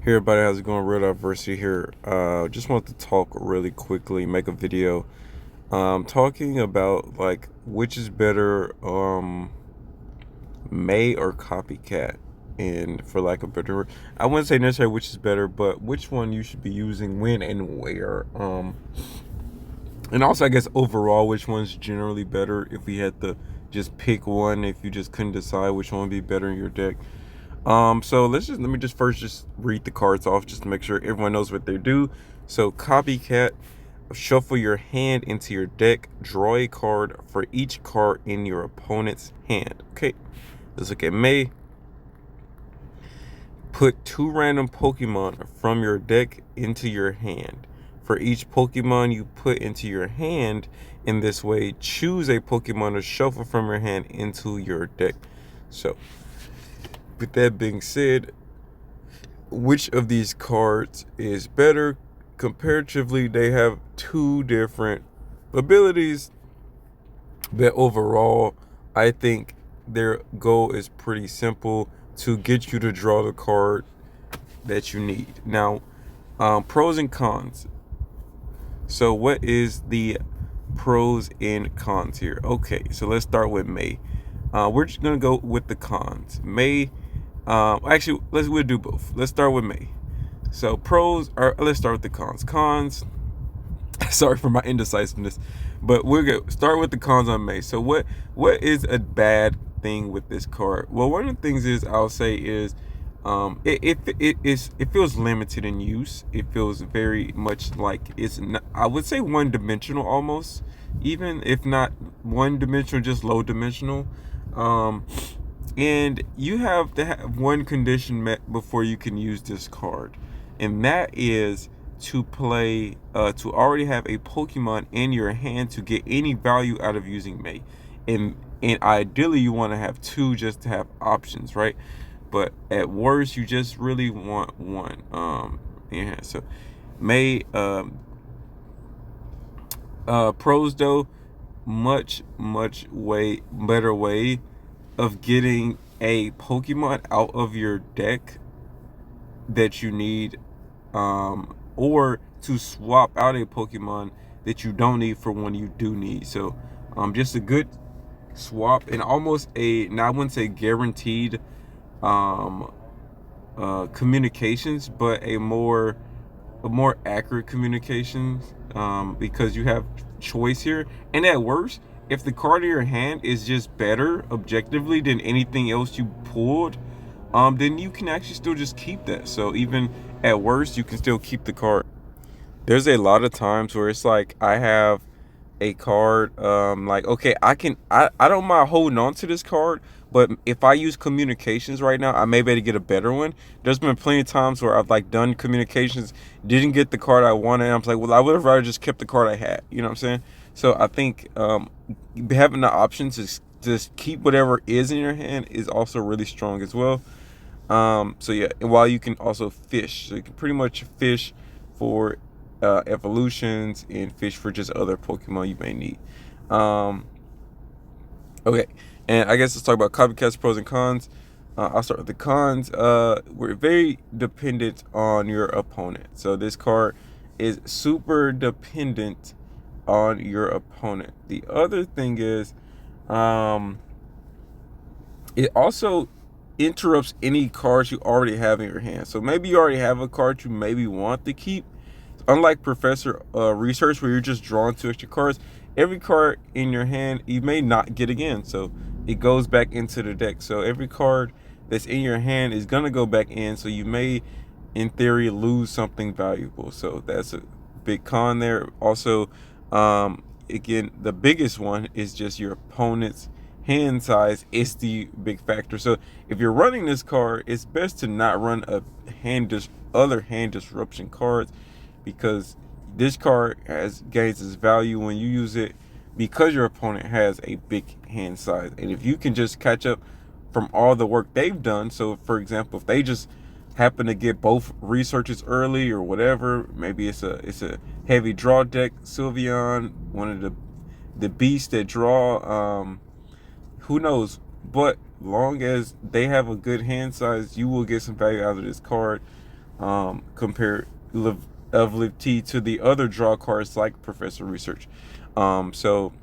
Hey everybody, how's it going? Real Diversity here. Just want to talk really quickly, make a video, talking about like which is better, May or Copycat, and for lack of better word, I wouldn't say necessarily which is better, but which one you should be using, when and where. And also I guess overall, which one's generally better if we had to just pick one, if you just couldn't decide which one would be better in your deck. So let me just first just read the cards off just to make sure everyone knows what they do. So Copycat, shuffle your hand into your deck, draw a card for each card in your opponent's hand. Okay, let's look at May. Put 2 random Pokemon from your deck into your hand. For each Pokemon you put into your hand in this way, choose a Pokemon to shuffle from your hand into your deck. So with that being said, which of these cards is better? Comparatively, they have two different abilities, but overall, I think their goal is pretty simple: to get you to draw the card that you need. Now, pros and cons. So what is the pros and cons here? Okay, so let's start with May. We're just gonna go with the cons. May, actually, we'll do both. Let's start with May. So pros are, let's start with the cons. Cons. Sorry for my indecisiveness, but we're gonna start with the cons on May. So what is a bad thing with this card? Well, one of the things is I'll say is it feels limited in use. It feels very much like it's not, I would say one dimensional almost, even if not one dimensional, just low dimensional. And you have to have one condition met before you can use this card, and that is to play to already have a Pokemon in your hand to get any value out of using May. And ideally you want to have two just to have options, right? But at worst you just really want one. Yeah, so May, pros though, much way better way of getting a Pokemon out of your deck that you need, or to swap out a Pokemon that you don't need for one you do need. So just a good swap, and almost a, now I wouldn't say guaranteed communications, but a more accurate communications, because you have choice here. And at worst, if the card in your hand is just better objectively than anything else you pulled, then you can actually still just keep that. So even at worst, you can still keep the card. There's a lot of times where it's like I have a card, like, okay, I don't mind holding on to this card, but if I use communications right now, I may be able to get a better one. There's been plenty of times where I've like done communications, didn't get the card I wanted, and I'm like, well, I would have rather just kept the card I had. You know what I'm saying? So I think having the option to just keep whatever is in your hand is also really strong as well. So yeah, and while you can also fish, so you can pretty much fish for evolutions and fish for just other Pokemon you may need. Um, okay, and I guess let's talk about Copycat's pros and cons. I'll start with the cons. We're very dependent on your opponent. So this card is super dependent on your opponent. The other thing is, it also interrupts any cards you already have in your hand. So maybe you already have a card you maybe want to keep. Unlike Professor Research, where you're just drawing 2 extra cards, every card in your hand you may not get again. So it goes back into the deck. So every card that's in your hand is going to go back in. So you may, in theory, lose something valuable. So that's a big con there. Also, again, the biggest one is just your opponent's hand size is the big factor. So if you're running this card, it's best to not run a other hand disruption cards, because this card gains its value when you use it because your opponent has a big hand size. And if you can just catch up from all the work they've done, so for example, if they just happen to get both researches early or whatever, maybe it's a heavy draw deck, Sylveon, one of the beasts that draw, who knows? But long as they have a good hand size, you will get some value out of this card. comparatively to the other draw cards like Professor Research. So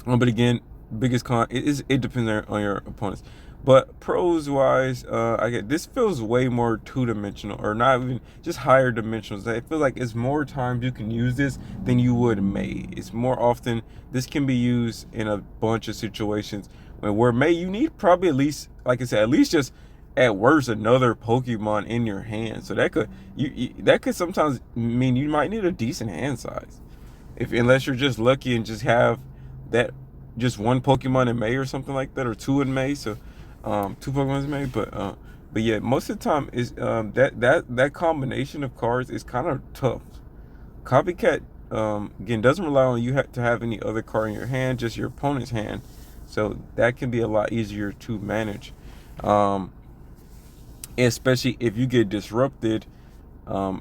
but again, biggest con it depends on your opponents. But pros wise, I get this feels way more two dimensional, or not even just higher dimensionals. I feel like it's more times you can use this than you would May. It's more often this can be used in a bunch of situations where May you need probably at least, like I said, at least just at worst another Pokemon in your hand. So that could that could sometimes mean you might need a decent hand size, if unless you're just lucky and just have that just one Pokemon in May or something like that, or two in May. So two Pokemon in May, but yeah, most of the time is that combination of cards is kind of tough. Copycat again doesn't rely on you to have any other card in your hand, just your opponent's hand, so that can be a lot easier to manage, especially if you get disrupted.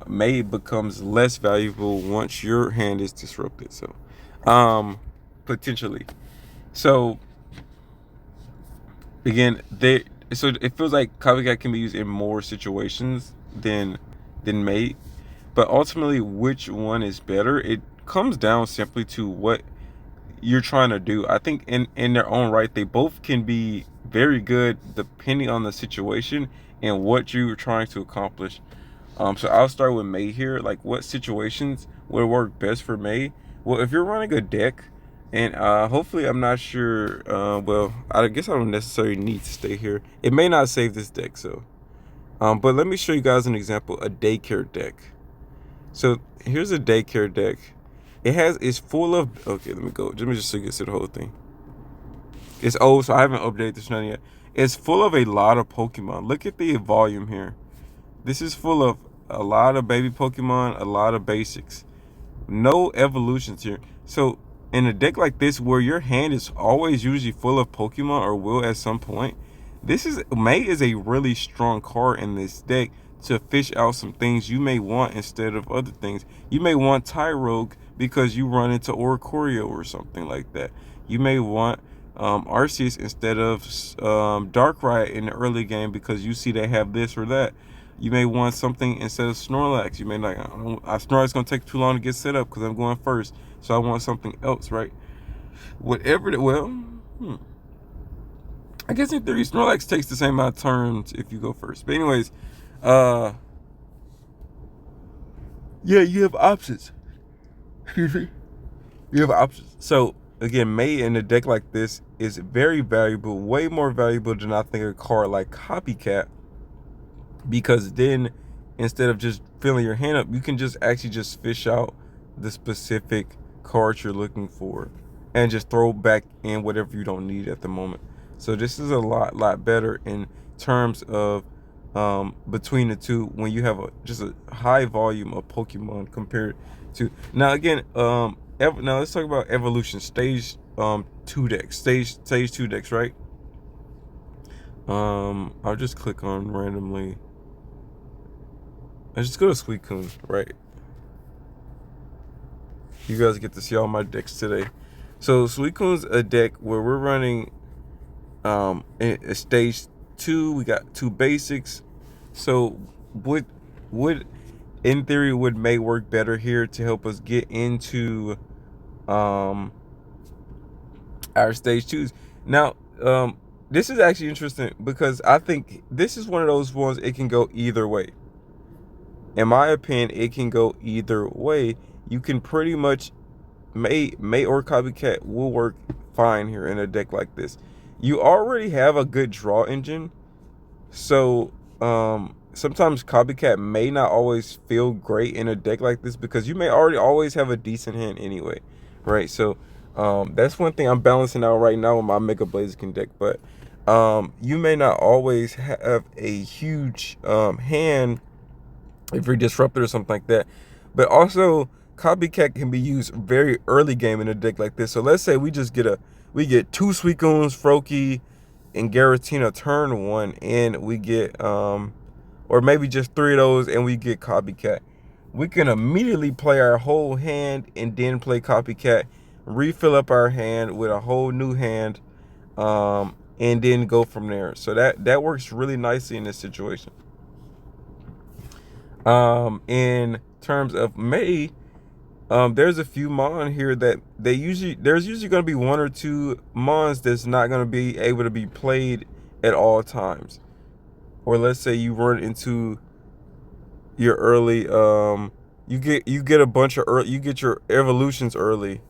May becomes less valuable once your hand is disrupted. So potentially. So again, so it feels like Copycat can be used in more situations than Mate, but ultimately, which one is better? It comes down simply to what you're trying to do. I think in their own right, they both can be very good depending on the situation and what you're trying to accomplish. So I'll start with May here. Like, what situations would work best for May? Well, if you're running a deck, and hopefully I'm not sure. Well, I guess I don't necessarily need to stay here. It may not save this deck, so. But let me show you guys an example. A daycare deck. So here's a daycare deck. It's full of. Okay, let me go. Let me just so you can see the whole thing. It's old, so I haven't updated this none yet. It's full of a lot of Pokemon. Look at the volume here. This is full of a lot of baby Pokemon, a lot of basics. No evolutions here. So in a deck like this, where your hand is always usually full of Pokemon, or will at some point, May is a really strong card in this deck to fish out some things you may want instead of other things. You may want Tyrogue because you run into Oricorio or something like that. You may want Arceus instead of Darkrai in the early game because you see they have this or that. You may want something instead of Snorlax. You may like, Snorlax gonna take too long to get set up because I'm going first, so I want something else, right? Whatever. I guess in theory, Snorlax takes the same amount of turns if you go first. But anyways, yeah, you have options. Excuse me. You have options. So again, May in a deck like this is very valuable, way more valuable than I think a card like Copycat, because then instead of just filling your hand up, you can just actually just fish out the specific cards you're looking for and just throw back in whatever you don't need at the moment. So this is a lot better in terms of between the two when you have just a high volume of Pokemon compared to now again now let's talk about evolution stage 2 decks, stage 2 decks, right? I'll just click on randomly. I just go to Suicune, right? You guys get to see all my decks today. So Suicune's a deck where we're running in stage 2. We got 2 basics. So would in theory would may work better here to help us get into our stage 2s. Now this is actually interesting because I think this is one of those ones it can go either way. In my opinion, it can go either way. You can pretty much May or Copycat will work fine here in a deck like this. You already have a good draw engine, so sometimes Copycat may not always feel great in a deck like this because you may already always have a decent hand anyway, right? So that's one thing I'm balancing out right now with my Mega Blaziken deck, but you may not always have a huge hand if you're disrupted or something like that. But also Copycat can be used very early game in a deck like this. So let's say we get 2 Suicunes, Froakie, and Garatina turn 1, and we get or maybe just 3 of those and we get Copycat. We can immediately play our whole hand and then play Copycat, refill up our hand with a whole new hand, and then go from there. So that works really nicely in this situation. In terms of May, there's a few mon here that there's usually going to be one or two mons that's not going to be able to be played at all times. Or let's say you run into your early you get a bunch of early, you get your evolutions early,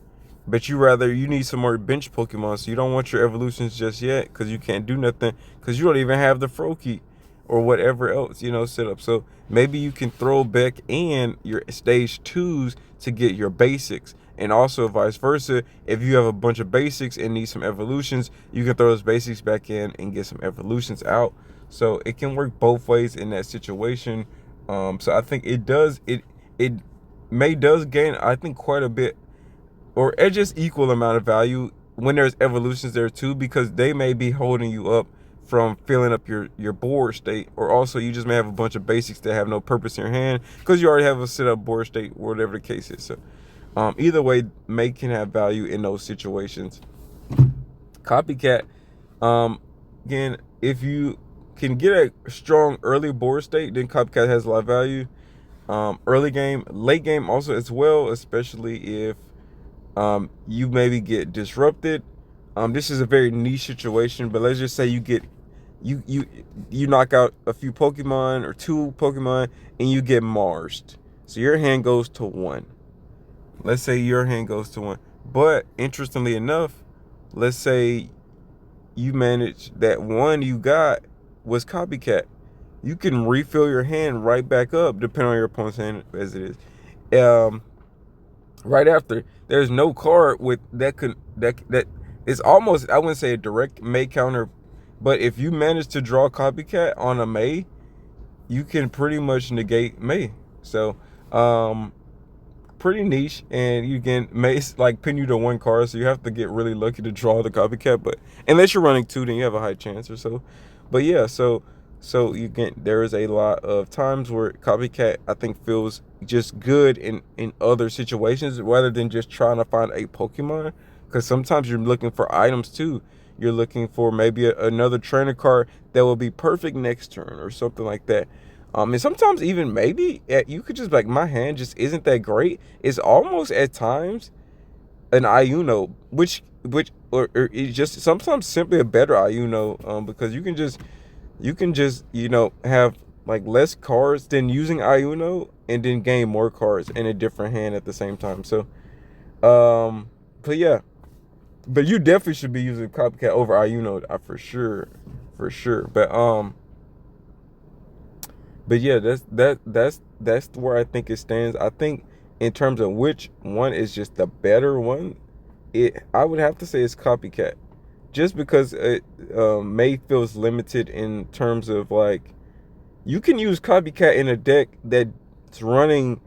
but you need some more bench Pokemon, so you don't want your evolutions just yet because you can't do nothing because you don't even have the Froakie or whatever else, set up. So maybe you can throw back in your stage twos to get your basics. And also vice versa, if you have a bunch of basics and need some evolutions, you can throw those basics back in and get some evolutions out. So it can work both ways in that situation. So I think it may does gain, I think, quite a bit or at just equal amount of value when there's evolutions there too, because they may be holding you up from filling up your board state, or also you just may have a bunch of basics that have no purpose in your hand because you already have a set up board state, whatever the case is. So either way, May can have value in those situations. Copycat, again, if you can get a strong early board state, then Copycat has a lot of value. Early game, late game also as well, especially if you maybe get disrupted. This is a very niche situation, but let's just say you get you knock out a few Pokemon or two Pokemon and you get Marsed. So your hand goes to 1. Let's say your hand goes to 1. But interestingly enough, let's say you manage that 1 you got was Copycat. You can refill your hand right back up depending on your opponent's hand as it is. Right after, there's no card with that it's almost, I wouldn't say a direct May counter, but if you manage to draw Copycat on a May, you can pretty much negate May. So pretty niche, and you can May like pin you to 1 card, so you have to get really lucky to draw the Copycat. But unless you're running 2, then you have a high chance or so. But yeah, so there is a lot of times where Copycat, I think, feels just good in other situations rather than just trying to find a Pokemon, because sometimes you're looking for items too. You're looking for maybe another trainer card that will be perfect next turn or something like that. And sometimes even maybe you could just like, my hand just isn't that great. It's almost at times an Iuno, which or it's just sometimes simply a better Iuno, because you can just have like less cards than using Iuno and then gain more cards in a different hand at the same time. So but yeah, but you definitely should be using Copycat over Iuno, for sure. But yeah, that's where I think it stands. I think in terms of which one is just the better one, I would have to say it's Copycat, just because it May feels limited in terms of like, you can use Copycat in a deck that's running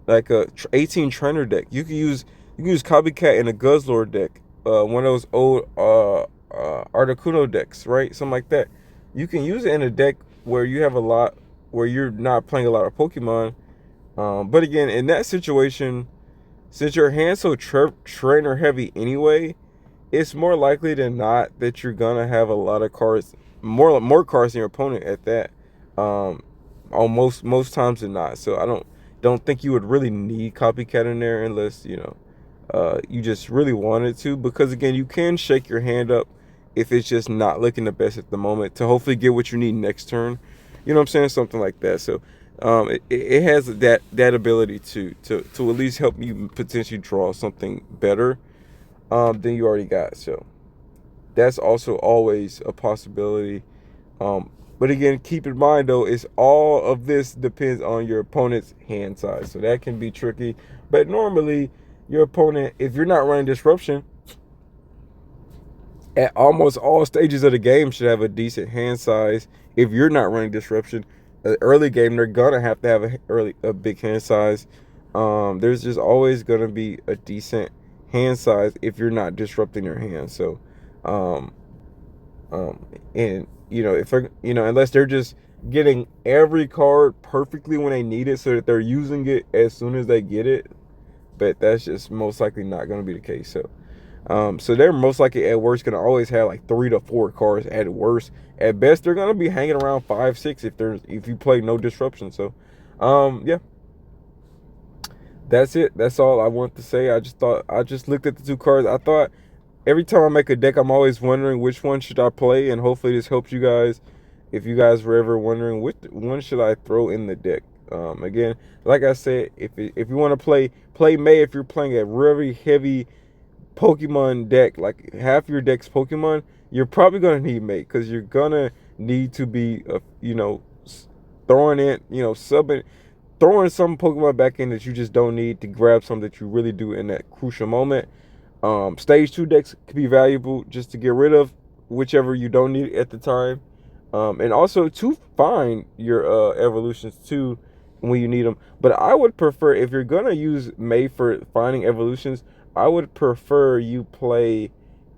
like a 18 trainer deck. You can use Copycat in a Guzzlord deck, one of those old Articuno decks, right? Something like that. You can use it in a deck where you have a lot, where you're not playing a lot of Pokemon. But again, in that situation, since your hand's so trainer heavy anyway, it's more likely than not that you're gonna have a lot of cards, more cards than your opponent at that. On most times than not. So I don't think you would really need Copycat in there unless you just really wanted to, because again, you can shake your hand up if it's just not looking the best at the moment to hopefully get what you need next turn. You know what I'm saying? Something like that. So it has that ability to at least help you potentially draw something better than you already got. So that's also always a possibility. But again, keep in mind though, it's all of this depends on your opponent's hand size. So that can be tricky. But normally your opponent, if you're not running disruption, at almost all stages of the game should have a decent hand size. If you're not running disruption, the early game they're gonna have to have a big hand size. There's just always gonna be a decent hand size if you're not disrupting your hand. So and if they're unless they're just getting every card perfectly when they need it so that they're using it as soon as they get it, but that's just most likely not going to be the case. So they're most likely at worst going to always have like 3 to 4 cards at worst. At best they're going to be hanging around 5, 6 if you play no disruption. So Yeah, that's it. That's all I want to say. I just looked at the two cards. I thought every time I make a deck, I'm always wondering which one should I play, and hopefully this helps you guys. If you guys were ever wondering which one should I throw in the deck, again, like I said, if you want to play May, if you're playing a really heavy Pokemon deck, like half your deck's Pokemon, you're probably gonna need May because you're gonna need to be, throwing in, subbing, throwing some Pokemon back in that you just don't need to grab some that you really do in that crucial moment. Stage 2 decks could be valuable just to get rid of whichever you don't need at the time. And also to find your evolutions too when you need them. But I would prefer, if you're gonna use May for finding evolutions, I would prefer you play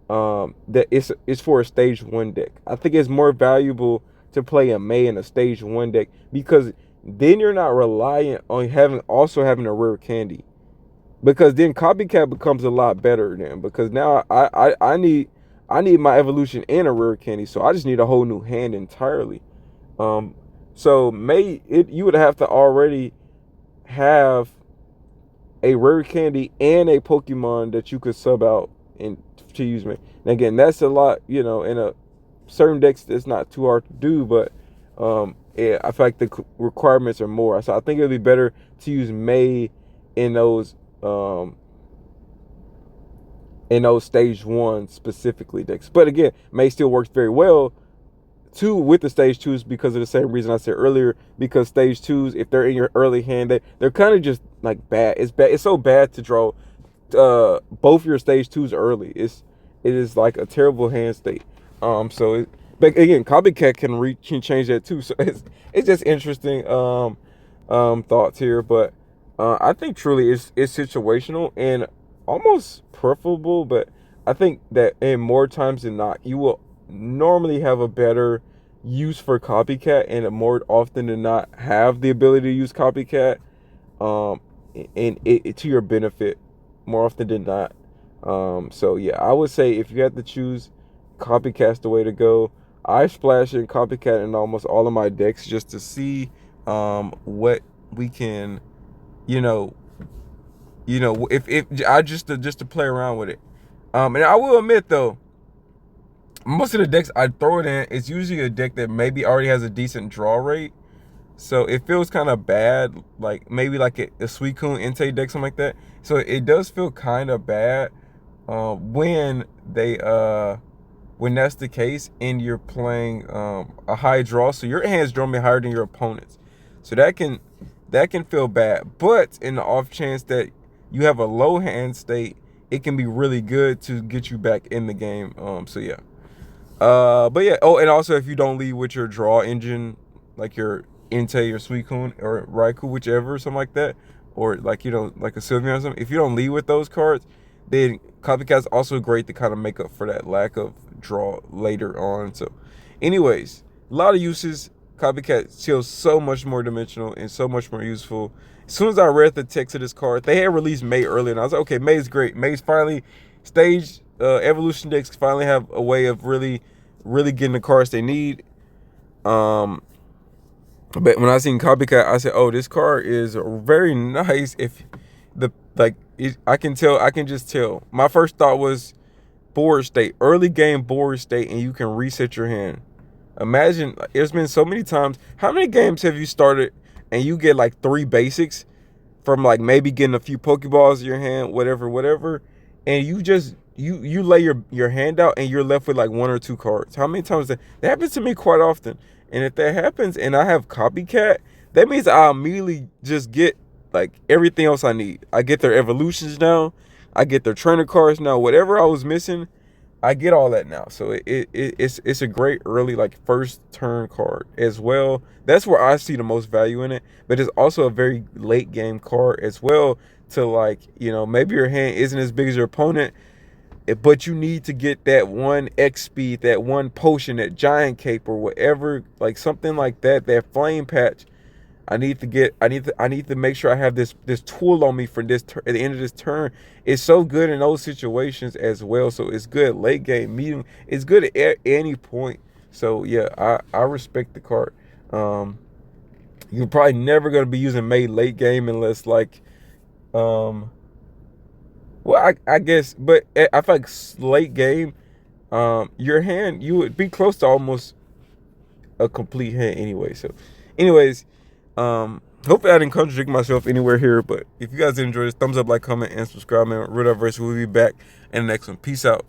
that it's for a stage 1 deck. I think it's more valuable to play a May in a stage 1 deck because then you're not reliant on having a rare candy, because then Copycat becomes a lot better then, because now I need my evolution and a rare candy, so I just need a whole new hand entirely. Um, so you would have to already have a rare candy and a Pokemon that you could sub out and to use me. And again, that's a lot, in a certain decks it's not too hard to do, but yeah, I feel like the requirements are more. So I think it'd be better to use May in those um stage 1 specifically decks. But again, May still works very well too with the stage 2s because of the same reason I said earlier. Because stage 2s, if they're in your early hand, they're kind of just like bad. It's bad. It's so bad to draw both your stage 2s early. It is like a terrible hand state. But again, Copycat can change that too. So it's just interesting thoughts here. But I think truly it's situational and almost preferable. But I think that in more times than not, you will normally have a better use for Copycat, and more often than not have the ability to use Copycat, um, and it to your benefit more often than not. So yeah, I would say if you had to choose, Copycat's the way to go. I splash in Copycat in almost all of my decks just to see what we can, you know, if I just to play around with it. And I will admit though, most of the decks I throw it in, it's usually a deck that maybe already has a decent draw rate. So it feels kind of bad, like maybe like a Suicune Entei deck, something like that. So it does feel kind of bad when when that's the case and you're playing a high draw. So your hand's drawing higher than your opponent's. So that can feel bad. But in the off chance that you have a low hand state, it can be really good to get you back in the game. So yeah. But yeah. Oh, and also if you don't lead with your draw engine, like your Entei or Suicune or Raikou, whichever, something like that, or like like a Sylveon or something. If you don't lead with those cards, then Copycat's also great to kind of make up for that lack of draw later on. So, anyways, a lot of uses. Copycat feels so much more dimensional and so much more useful. As soon as I read the text of this card, they had released May earlier, and I was like, okay, May's great. May's finally stage evolution decks finally have a way of really, really getting the cards they need. But when I seen Copycat, I said, "Oh, this card is very nice." If the like, I can tell. I can just tell. My first thought was board state, early game board state, and you can reset your hand. Imagine, there's been so many times. How many games have you started and you get like 3 basics from like maybe getting a few Pokeballs in your hand, whatever, and you just you lay your hand out and you're left with like 1 or 2 cards. How many times that happens to me quite often? And if that happens and I have Copycat, that means I immediately just get like everything else I need. I get their evolutions now. I get their trainer cards now. Whatever I was missing, I get all that now. So it's a great early like first turn card as well. That's where I see the most value in it. But it's also a very late game card as well, to like, maybe your hand isn't as big as your opponent, but you need to get that one X speed, that one potion, that giant cape or whatever, like something like that, that flame patch. I need to make sure I have this tool on me for this at the end of this turn. It's so good in those situations as well. So it's good late game medium. It's good at any point. So yeah, I respect the card. You're probably never gonna be using mate late game unless like, um, well, I guess, but I feel like late game, your hand you would be close to almost a complete hand anyway. So, anyways, hopefully I didn't contradict myself anywhere here. But if you guys did enjoy this, thumbs up, like, comment, and subscribe. Man, Red Verse. We'll be back in the next one. Peace out.